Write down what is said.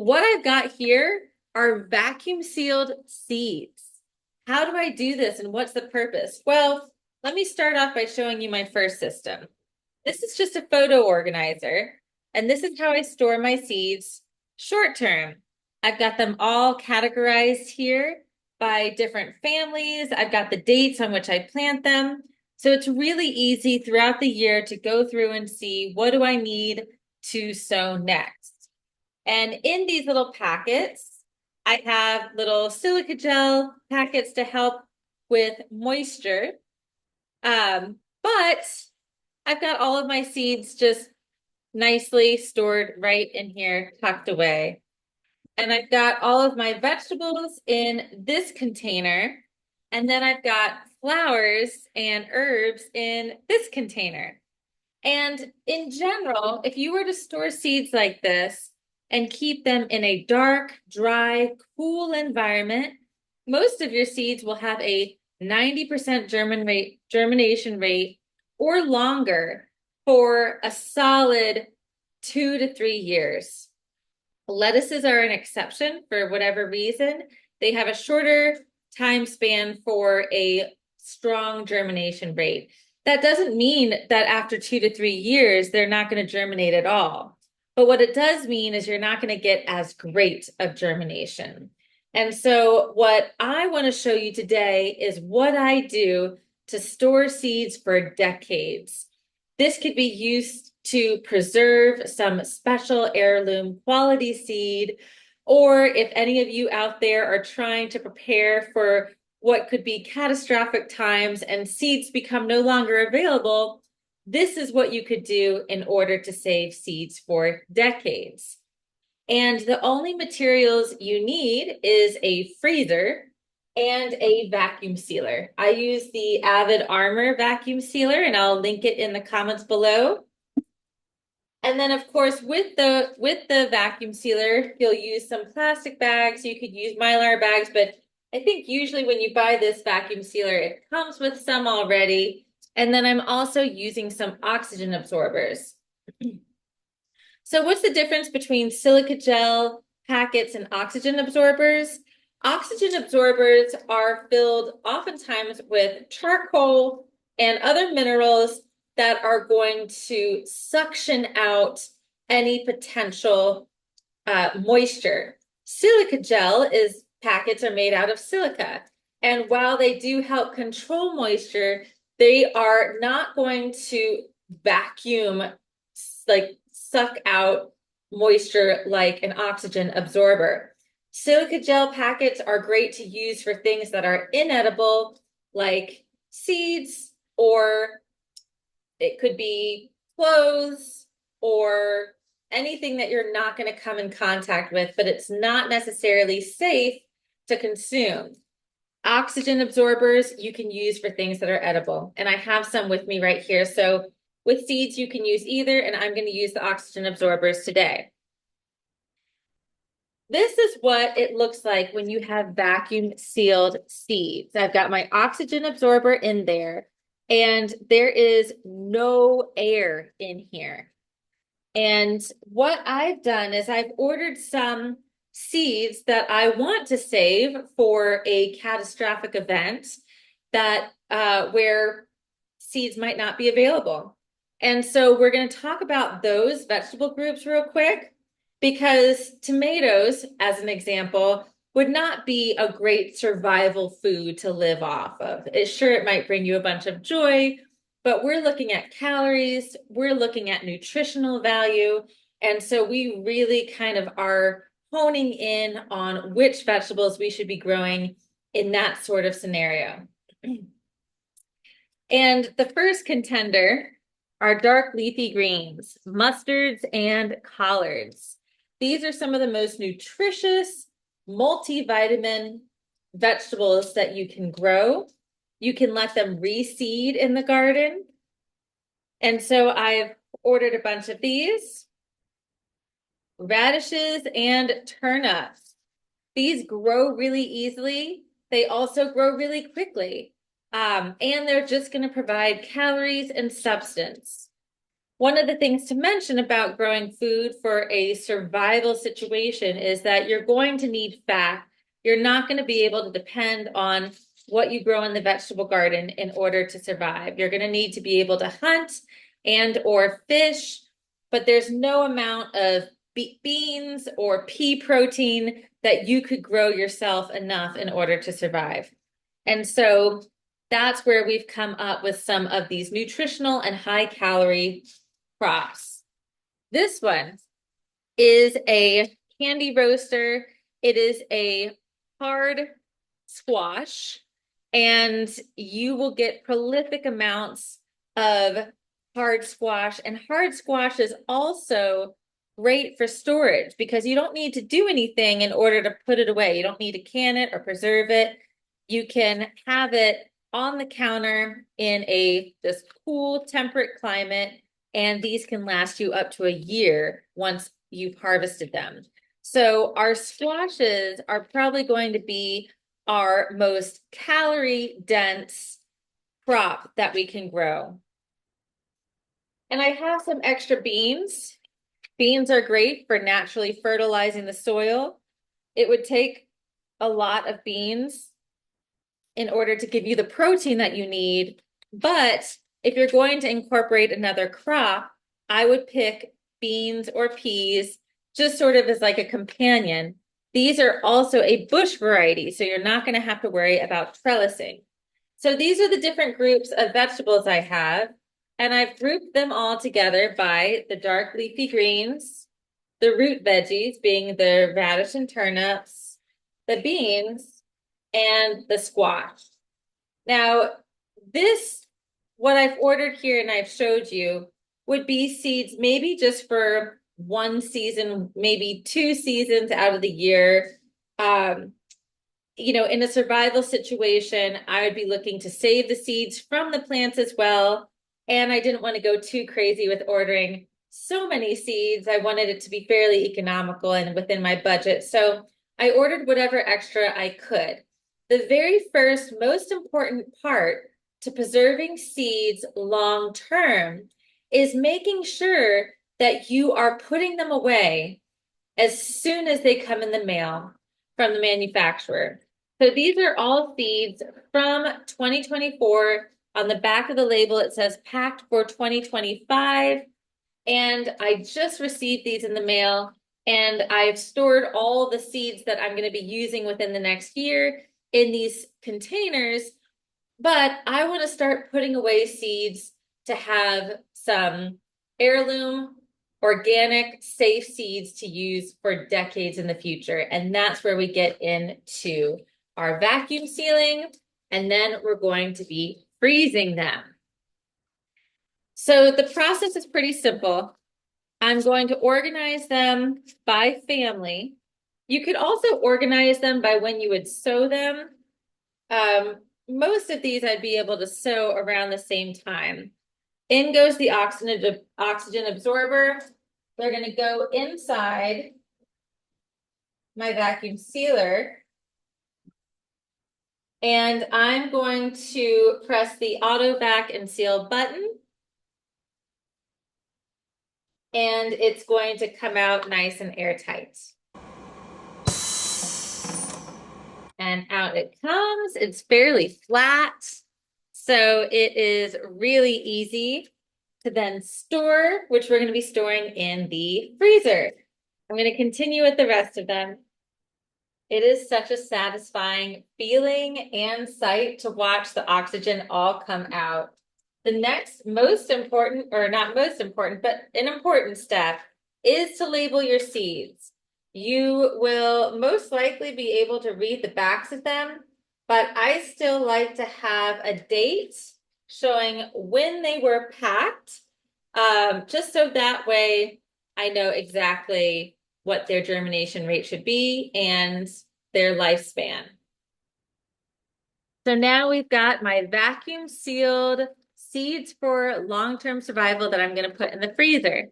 what I've got here are vacuum sealed seeds. How do I do this and what's the purpose? Well, let me start off by showing you my first system. This is just a photo organizer, and this is how I store my seeds short term. I've got them all categorized here by different families. I've got the dates on which I plant them. So it's really easy throughout the year to go through and see what do I need to sow next. And in these little packets, I have little silica gel packets to help with moisture. But I've got all of my seeds just nicely stored right in here, tucked away. And I've got all of my vegetables in this container. And then I've got flowers and herbs in this container. And in general, if you were to store seeds like this and keep them in a dark, dry, cool environment, most of your seeds will have a 90% germination rate or longer for a solid 2 to 3 years. Lettuces are an exception for whatever reason. They have a shorter time span for a strong germination rate. That doesn't mean that after 2 to 3 years, they're not going to germinate at all. But what it does mean is you're not going to get as great of germination. And so what I want to show you today is what I do to store seeds for decades. This could be used to preserve some special heirloom quality seed, or if any of you out there are trying to prepare for what could be catastrophic times and seeds become no longer available, this is what you could do in order to save seeds for decades. And the only materials you need is a freezer and a vacuum sealer. I use the Avid Armor vacuum sealer, and I'll link it in the comments below. And then, of course, with the vacuum sealer, you'll use some plastic bags. You could use Mylar bags, but I think usually when you buy this vacuum sealer, it comes with some already. And then I'm also using some oxygen absorbers. So what's the difference between silica gel packets and oxygen absorbers? Oxygen absorbers are filled oftentimes with charcoal and other minerals that are going to suction out any potential moisture. Silica gel is packets are made out of silica. And while they do help control moisture, they are not going to vacuum, like suck out moisture like an oxygen absorber. Silica gel packets are great to use for things that are inedible, like seeds, or it could be clothes or anything that you're not going to come in contact with, but it's not necessarily safe to consume. Oxygen absorbers you can use for things that are edible. And I have some with me right here. So with seeds, you can use either, and I'm going to use the oxygen absorbers today. This is what it looks like when you have vacuum sealed seeds. I've got my oxygen absorber in there, and there is no air in here. And what I've done is I've ordered some seeds that I want to save for a catastrophic event that where seeds might not be available. And so we're going to talk about those vegetable groups real quick, because tomatoes, as an example, would not be a great survival food to live off of. It might bring you a bunch of joy, but we're looking at calories, we're looking at nutritional value. And so we really kind of are honing in on which vegetables we should be growing in that sort of scenario. And the first contender are dark leafy greens, mustards, and collards. These are some of the most nutritious multivitamin vegetables that you can grow. You can let them reseed in the garden. And so I've ordered a bunch of these. Radishes and turnips. These grow really easily. They also grow really quickly. And they're just going to provide calories and substance. One of the things to mention about growing food for a survival situation is that you're going to need fat. You're not going to be able to depend on what you grow in the vegetable garden in order to survive. You're going to need to be able to hunt and or fish, but there's no amount of beans or pea protein that you could grow yourself enough in order to survive. And so that's where we've come up with some of these nutritional and high calorie crops. This one is a candy roaster. It is a hard squash, and you will get prolific amounts of hard squash. And hard squash is also great for storage because you don't need to do anything in order to put it away. You don't need to can it or preserve it. You can have it on the counter in a just cool, temperate climate, and these can last you up to a year once you've harvested them. So our squashes are probably going to be our most calorie dense crop that we can grow. And I have some extra beans. Beans are great for naturally fertilizing the soil. It would take a lot of beans in order to give you the protein that you need. But if you're going to incorporate another crop, I would pick beans or peas just sort of as like a companion. These are also a bush variety, so you're not going to have to worry about trellising. So these are the different groups of vegetables I have, and I've grouped them all together by the dark leafy greens, the root veggies being the radish and turnips, the beans, and the squash. Now, what I've ordered here and I've showed you would be seeds maybe just for one season, maybe 2 seasons out of the year. In a survival situation, I would be looking to save the seeds from the plants as well. And I didn't want to go too crazy with ordering so many seeds. I wanted it to be fairly economical and within my budget. So I ordered whatever extra I could. The very first, most important part to preserving seeds long term is making sure that you are putting them away as soon as they come in the mail from the manufacturer. So these are all seeds from 2024. On the back of the label, it says packed for 2025. And I just received these in the mail, and I've stored all the seeds that I'm going to be using within the next year in these containers. But I want to start putting away seeds to have some heirloom, organic, safe seeds to use for decades in the future. And that's where we get into our vacuum sealing, and then we're going to be freezing them. So the process is pretty simple. I'm going to organize them by family. You could also organize them by when you would sow them. Most of these I'd be able to sow around the same time. In goes the oxygen absorber. They're going to go inside my vacuum sealer. And I'm going to press the auto vac and seal button. And it's going to come out nice and airtight. And out it comes. It's fairly flat. So it is really easy to then store, which we're going to be storing in the freezer. I'm going to continue with the rest of them. It is such a satisfying feeling and sight to watch the oxygen all come out. The next most important, or not most important, but an important step is to label your seeds. You will most likely be able to read the backs of them, but I still like to have a date showing when they were packed, just so that way I know exactly what their germination rate should be and their lifespan. So now we've got my vacuum sealed seeds for long-term survival that I'm going to put in the freezer.